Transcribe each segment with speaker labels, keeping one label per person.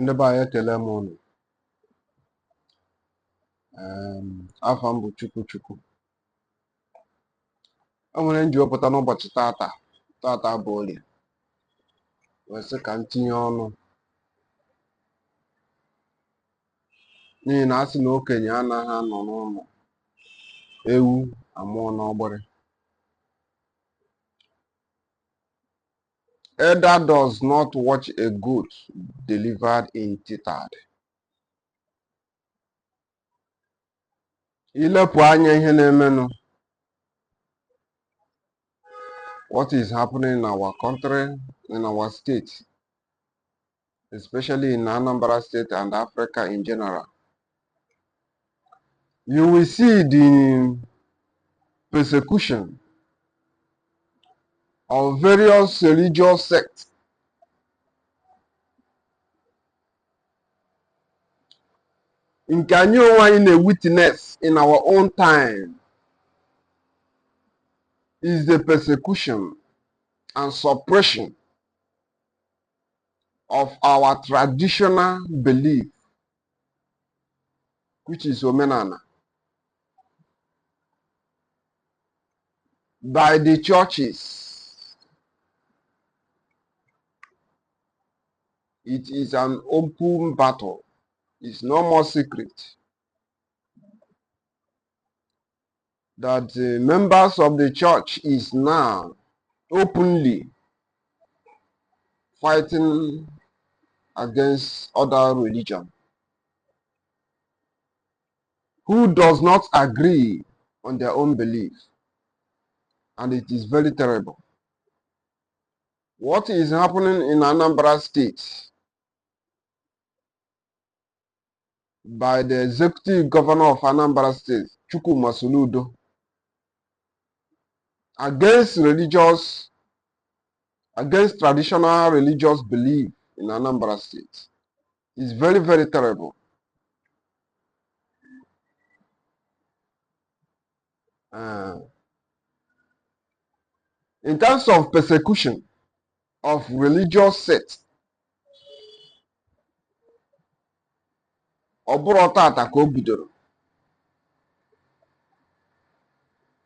Speaker 1: Ndị be anyị ekele m unu. Afọ m bụ Chukwu. O nwere m ji wepụta n'ụbọchị tata bụ Orie, wee sị ka m tinye ọnụ n'ihi na a sị na okenye anaghị anọ n'ụlọ ewu amụọ n'ọgbịrị. Elder does not watch a goat delivered in tethered. Ilepụ anya ihe na-emenụ, what is happening in our country, in our state, especially in Anambra State and Africa in general, you will see the persecution of various religious sects nke anyị onwe anyị na-witness in our own time is the persecution and suppression of our traditional belief, which is omenala, by the churches. It is an open battle. It's no more secret that the members of the church is now openly fighting against other religion who does not agree on their own belief, and it is very terrible. What is happening in Anambra State by the executive governor of Anambra State, Chukwuma Soludo, against traditional religious belief in Anambra State is very, very terrible. In terms of persecution of religious sects, ọ bụrụ tata ka o bidoro.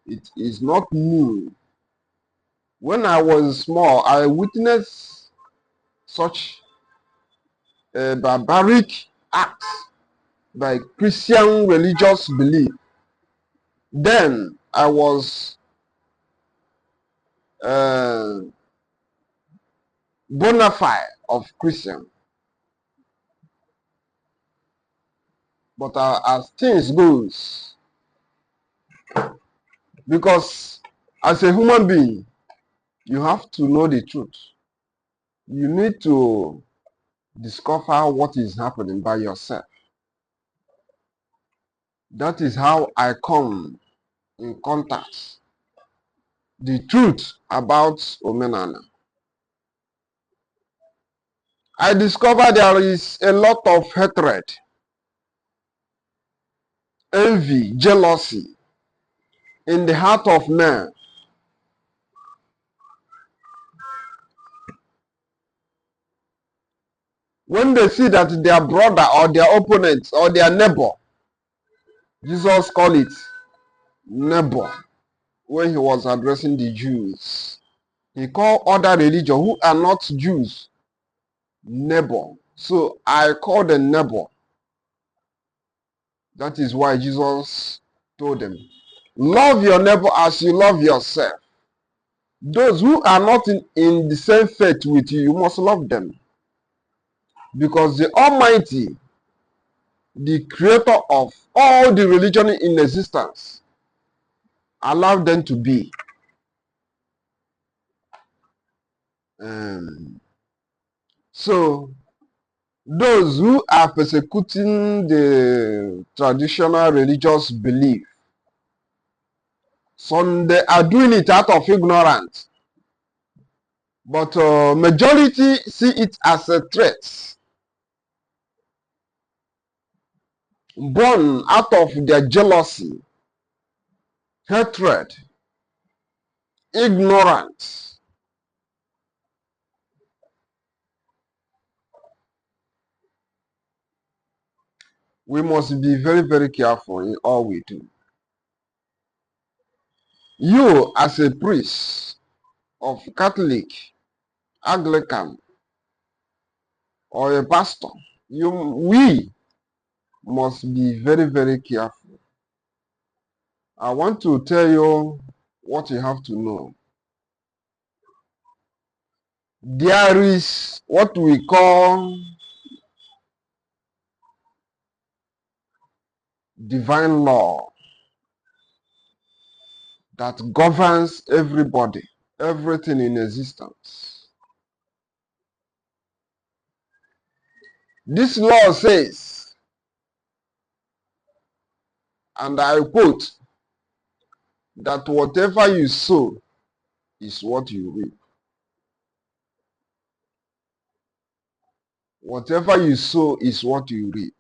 Speaker 1: It is not new. When I was small, I witnessed such a barbaric act by Christian religious belief. Then I was bona fide of Christian. But as things goes, because as a human being, you have to know the truth. You need to discover what is happening by yourself. That is how I come in contact the truth about omenala. I discover there is a lot of hatred, envy, jealousy in the heart of man. When they see that their brother or their opponent or their neighbor, Jesus called it neighbor when he was addressing the Jews. He called other religion who are not Jews neighbor. So I call them neighbor. That is why Jesus told them, love your neighbor as you love yourself. Those who are not in the same faith with you, you must love them. Because the Almighty, the creator of all the religion in existence, allowed them to be. So, those who are persecuting the traditional religious belief, some they are doing it out of ignorance, but majority see it as a threat, born out of their jealousy, hatred, ignorance. We must be very, very careful in all we do. You, as a priest of Catholic, Anglican, or a pastor, we must be very, very careful. I want to tell you what you have to know. There is what we call divine law that governs everybody, everything in existence. This law says, and I quote, that whatever you sow is what you reap. Whatever you sow is what you reap.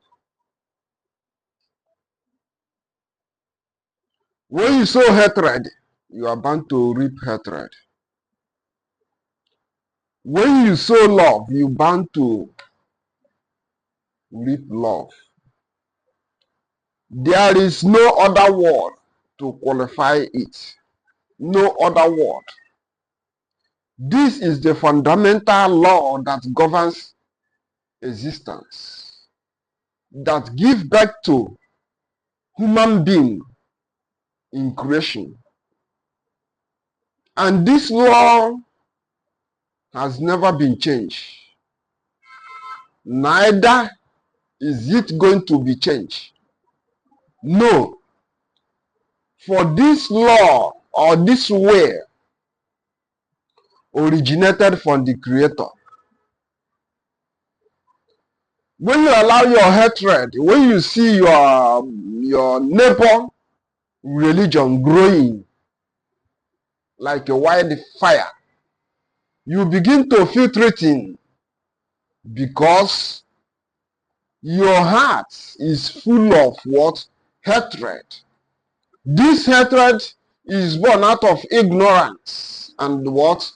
Speaker 1: When you sow hatred, you are bound to reap hatred. When you sow love, you are bound to reap love. There is no other word to qualify it. No other word. This is the fundamental law that governs existence, that gives birth to human being in creation. And this law has never been changed. Neither is it going to be changed. No. For this law or this way originated from the Creator. When you allow your hatred, when you see your neighbor religion growing like a wildfire, you begin to feel threatened because your heart is full of what? Hatred. This hatred is born out of ignorance and what?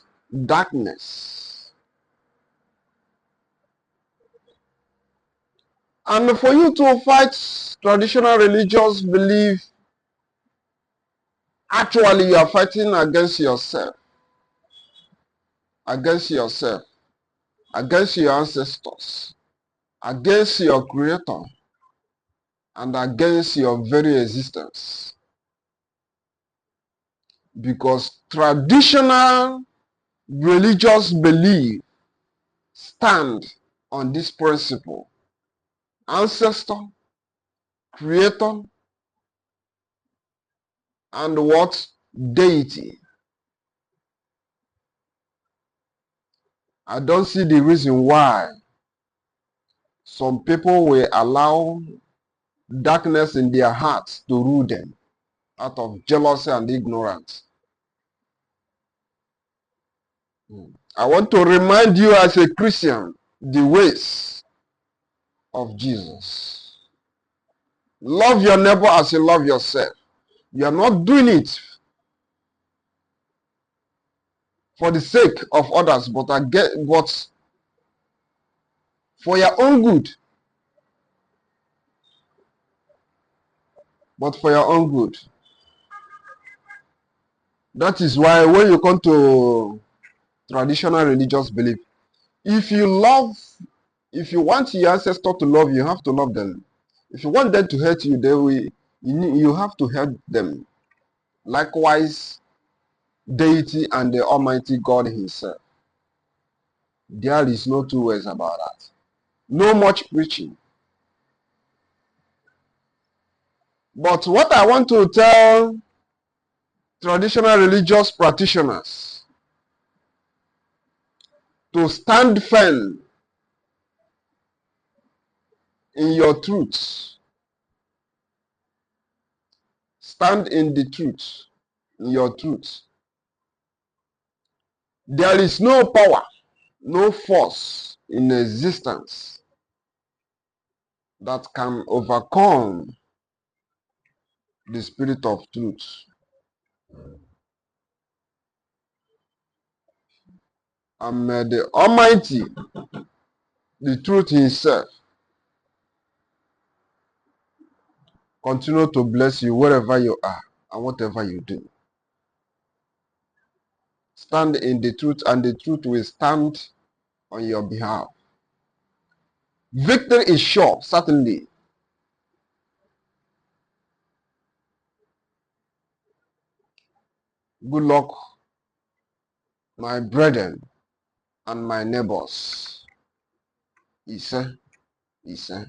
Speaker 1: Darkness. And for you to fight traditional religious belief, actually you are fighting against yourself. Against yourself. Against your ancestors. Against your creator. And against your very existence. Because traditional religious belief stand on this principle. Ancestor, creator, and what? Deity. I don't see the reason why some people will allow darkness in their hearts to rule them out of jealousy and ignorance. I want to remind you as a Christian the ways of Jesus. Love your neighbor as you love yourself. You are not doing it for the sake of others, but for your own good. But for your own good. That is why when you come to traditional religious belief, if you want your ancestor to love you, you have to love them. If you want them to hate you, you have to hate them. Likewise, deity and the Almighty God Himself. There is no two ways about that. No much preaching. But what I want to tell traditional religious practitioners, to stand firm in your truth. Stand in the truth, in your truth. There is no power, no force in existence that can overcome the spirit of truth. And may the Almighty, the truth Himself, continue to bless you wherever you are and whatever you do. Stand in the truth, and the truth will stand on your behalf. Victory is sure, certainly. Good luck, my brethren and my neighbors. Ise, ise.